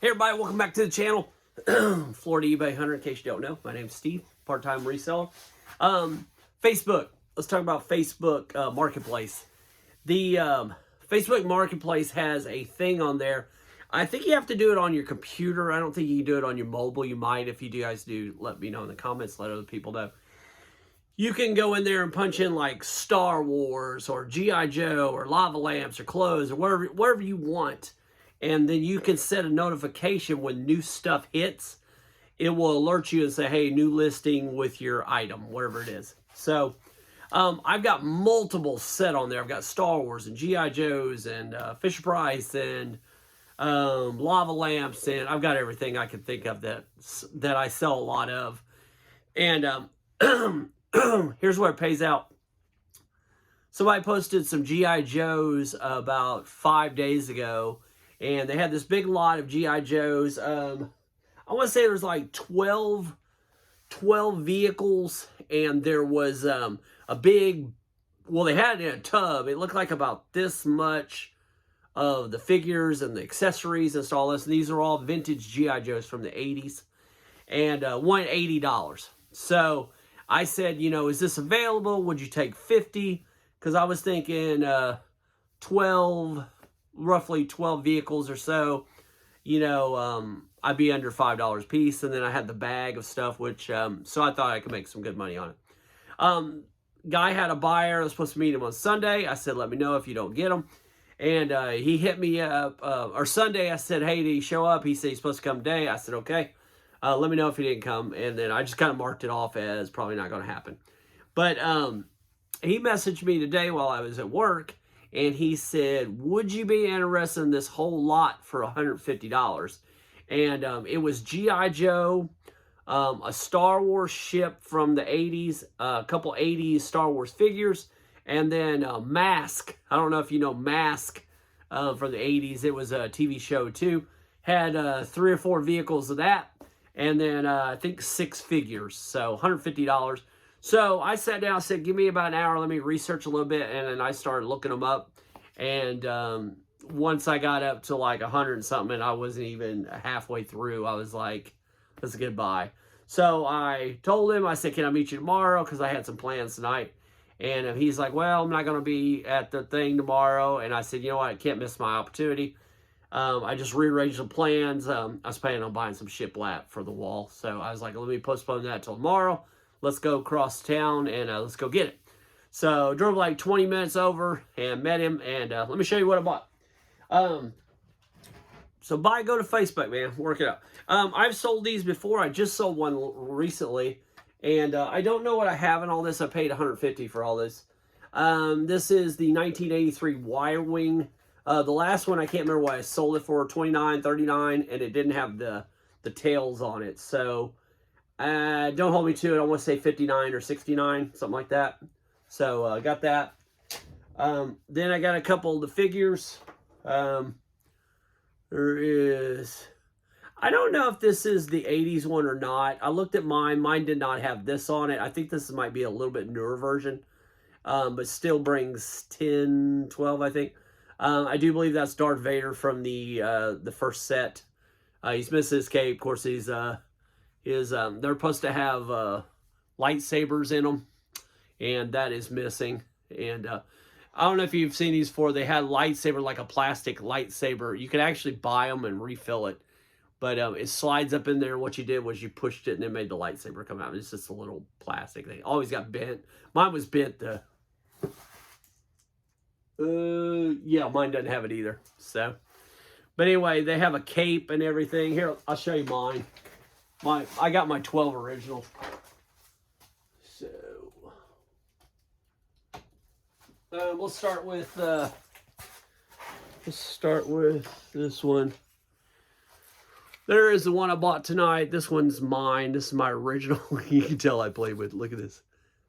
Hey everybody, welcome back to the channel. Florida eBay Hunter, in case you don't know. My name's Steve, part-time reseller. Facebook. Let's talk about Facebook Marketplace. The Facebook Marketplace has a thing on there. I think you have to do it on your computer. I don't think you can do it on your mobile. You might. If you guys do, let me know in the comments. Let other people know. You can go in there and punch in like Star Wars or G.I. Joe or lava lamps or clothes or whatever you want. And then you can set a notification when new stuff hits. It will alert you and say, hey, new listing with your item, whatever it is. So I've got multiple set on there. I've got Star Wars and G.I. Joes and Fisher Price and lava lamps. And I've got everything I can think of that I sell a lot of. And here's where it pays out. Somebody posted some G.I. Joes about 5 days ago. And they had this big lot of G.I. Joes. I want to say there was like 12 vehicles. And there was a big, well, they had it in a tub. It looked like about this much of the figures and the accessories and all this. And these are all vintage G.I. Joes from the 80s. And $180. So I said, you know, is this available? Would you take 50? Because I was thinking roughly 12 vehicles or so, you know, I'd be under $5 a piece. And then I had the bag of stuff, which, so I thought I could make some good money on it. Guy had a buyer. I was supposed to meet him on Sunday. I said, let me know if you don't get them. And he hit me up, or Sunday, I said, hey, did he show up? He said he's supposed to come today. I said, okay, let me know if he didn't come. And then I just kind of marked it off as probably not going to happen. But he messaged me today while I was at work. And he said, would you be interested in this whole lot for $150? And it was G.I. Joe, a Star Wars ship from the 80s, a couple 80s Star Wars figures, and then Mask. I don't know if you know Mask from the 80s. It was a TV show too. Had 3 or 4 vehicles of that. And then I think 6 figures. So $150. So I sat down and said, give me about an hour. Let me research a little bit. And then I started looking them up. And once I got up to like 100 and something, and I wasn't even halfway through, I was like, that's a good buy. So I told him, I said, can I meet you tomorrow? Because I had some plans tonight. And he's like, well, I'm not going to be at the thing tomorrow. And I said, you know what? I can't miss my opportunity. I just rearranged the plans. I was planning on buying some shiplap for the wall. So I was like, let me postpone that till tomorrow. Let's go across town and let's go get it. So drove like 20 minutes over and met him. And let me show you what I bought. So go to Facebook, man. Work it out. I've sold these before. I just sold one recently. And I don't know what I have in all this. I paid $150 for all this. This is the 1983 Wire Wing. The last one, I can't remember why I sold it for, $29, $39, and it didn't have the tails on it. So don't hold me to it. I want to say $59 or $69, something like that. So I got that. Then I got a couple of the figures. There is, I don't know if this is the 80s one or not. I looked at mine. Mine did not have this on it. I think this might be a little bit newer version. But still brings 10, 12, I think. I do believe that's Darth Vader from the first set. He's missing his cape. Of course, they're supposed to have lightsabers in them, and that is missing. And I don't know if you've seen these before. They had lightsaber, like a plastic lightsaber. You could actually buy them and refill it, but it slides up in there. What you did was you pushed it, and it made the lightsaber come out. It's just a little plastic thing. Always got bent. Mine was bent. Yeah, mine doesn't have it either. So, but anyway, they have a cape and everything. Here, I'll show you mine. I got my 12 original. So, let's start with this one. There is the one I bought tonight. This one's mine. This is my original. You can tell I played with. Look at this.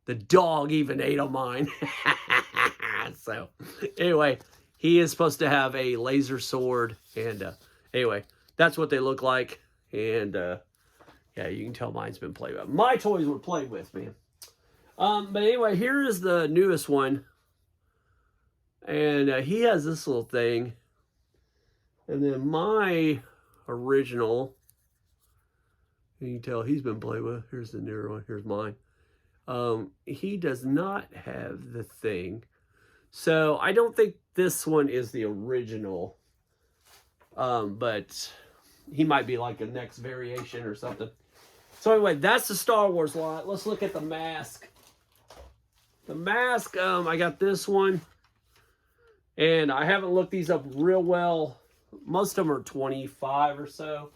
The dog even ate on mine. So, anyway, he is supposed to have a laser sword. And, anyway, that's what they look like. And, yeah, you can tell mine's been played with. My toys were played with, man. But anyway, here is the newest one. And he has this little thing. And then my original. You can tell he's been played with. Here's the newer one. Here's mine. He does not have the thing. So I don't think this one is the original. But he might be like a next variation or something. So anyway, that's the Star Wars lot. Let's look at the mask. The mask, I got this one. And I haven't looked these up real well. Most of them are 25 or so.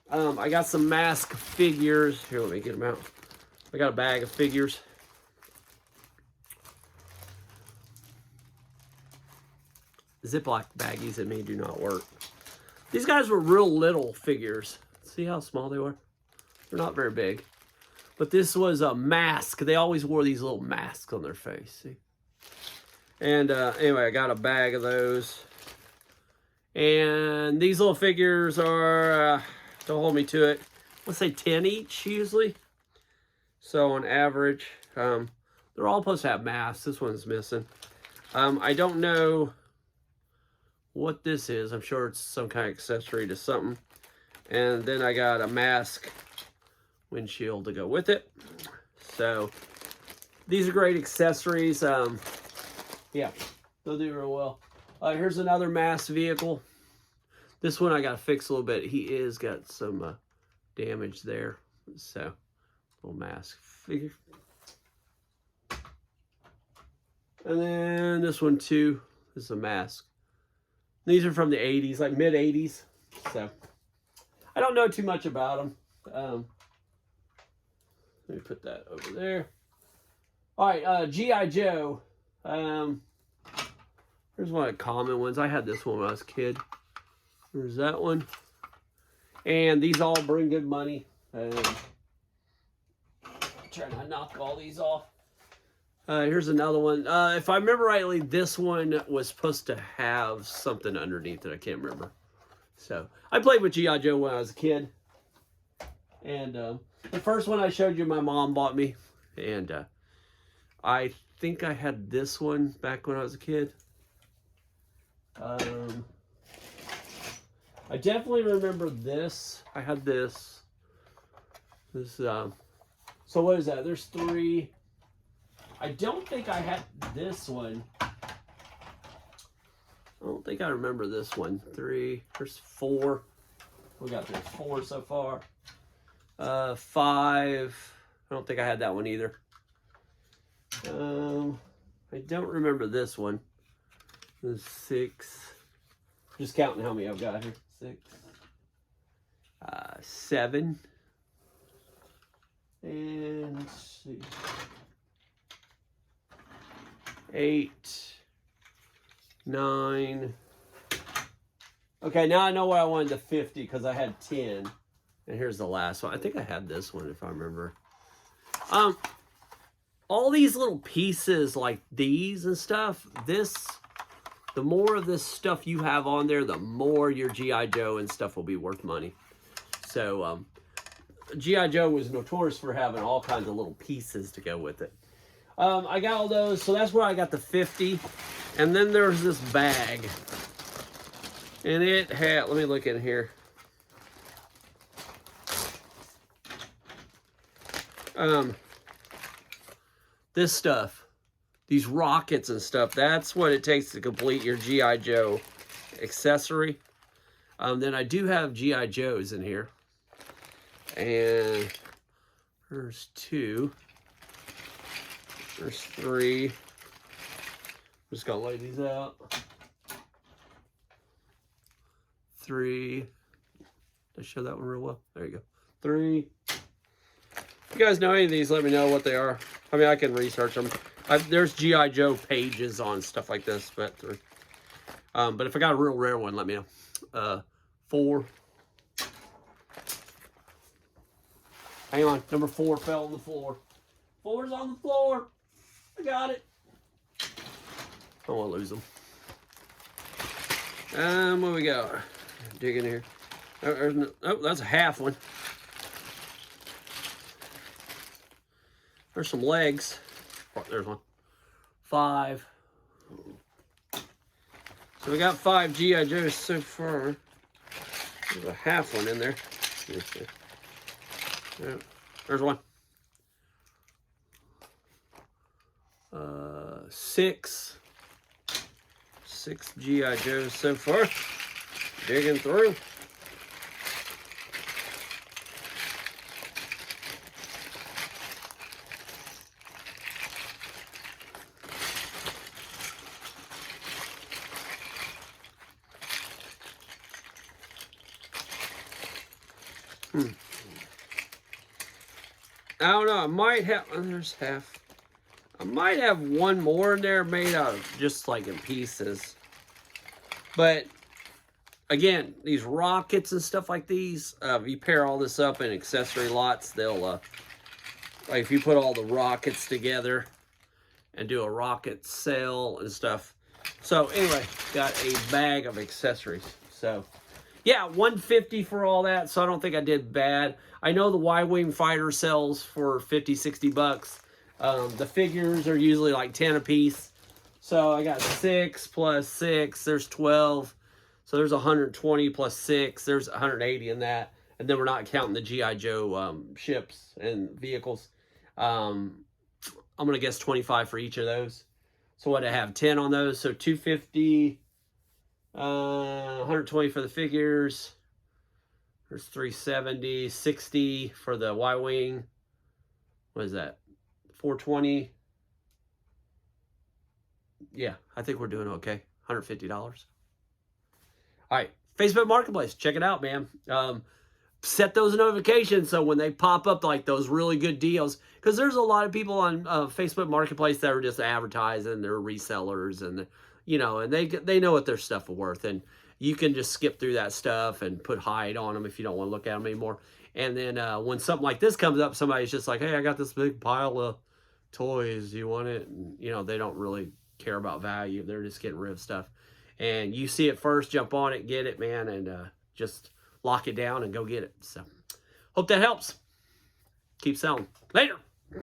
I got some mask figures. Here, let me get them out. I got a bag of figures. Ziploc baggies in me do not work. These guys were real little figures. See how small they were? They're not very big. But this was a mask. They always wore these little masks on their face. See? And anyway, I got a bag of those. And these little figures are, don't hold me to it, let's say 10 each usually. So on average, they're all supposed to have masks. This one's missing. I don't know what this is. I'm sure it's some kind of accessory to something. And then I got a mask windshield to go with it. So these are great accessories. Yeah, they'll do real well. Here's another mask vehicle. This one I got to fix a little bit. He is got some damage there. So, little mask figure. And then this one too. This is a mask. These are from the 80s, like mid 80s. So, I don't know too much about them. Let me put that over there. All right, G.I. Joe. Here's one of the common ones. I had this one when I was a kid. There's that one. And these all bring good money. Trying to knock all these off. Here's another one. If I remember rightly, this one was supposed to have something underneath it. I can't remember. So, I played with G.I. Joe when I was a kid. And the first one I showed you, my mom bought me. And I think I had this one back when I was a kid. I definitely remember this. I had this. So what is that? There's 3. I don't think I had this one. I don't think I remember this one. 3. There's 4. We got there's 4 so far. 5. I don't think I had that one either. I don't remember this one. There's 6. Just counting how many I've got here. 6. 7. And let's see. 8. 9. Okay, now I know why I wanted the 50 because I had 10. And here's the last one. I think I had this one if I remember. All these little pieces like these and stuff, the more of this stuff you have on there, the more your G.I. Joe and stuff will be worth money. So, G.I. Joe was notorious for having all kinds of little pieces to go with it. I got all those, so that's where I got the 50. And then there's this bag. And it had, let me look in here. This stuff, these rockets and stuff, that's what it takes to complete your G.I. Joe accessory. Then I do have G.I. Joes in here. And there's 2. There's 3. I'm just gonna lay these out. 3. Did I show that one real well? There you go. 3. If you guys know any of these, let me know what they are. I mean, I can research them. There's G.I. Joe pages on stuff like this, but if I got a real rare one, let me know. 4. Hang on, number 4 fell on the floor. 4's on the floor. I got it. I don't want to lose them. What we got? Dig in here. Oh, that's a half one. There's some legs. Oh, there's one. 5. So we got 5 G.I. Joes so far. There's a half one in there. There's one. 6 G.I. Joes so far. Digging through. I don't know. I might have. Oh, there's half. I might have one more in there made out of just like in pieces. But again, these rockets and stuff like these, if you pair all this up in accessory lots, they'll like if you put all the rockets together and do a rocket sale and stuff. So anyway, got a bag of accessories. So yeah, $150 for all that. So I don't think I did bad. I know the Y-Wing fighter sells for 50, 60 bucks. The figures are usually like 10 a piece. So I got 6 plus 6, there's 12. So there's 120 plus 6, there's 180 in that. And then we're not counting the G.I. Joe ships and vehicles. I'm going to guess 25 for each of those. So what, I have 10 on those. So 250, 120 for the figures. There's 370, 60 for the Y-Wing. What is that? 420. Yeah, I think we're doing okay. $150. All right, Facebook Marketplace. Check it out, man. Set those notifications so when they pop up like those really good deals, because there's a lot of people on Facebook Marketplace that are just advertising, they're resellers, and you know, and they know what their stuff is worth, and you can just skip through that stuff and put hide on them if you don't want to look at them anymore. And then when something like this comes up, somebody's just like, hey, I got this big pile of toys, you want it? And, you know, they don't really care about value, they're just getting rid of stuff. And you see it first, jump on it, get it, man, and just lock it down and go get it. So hope that helps. Keep selling. Later.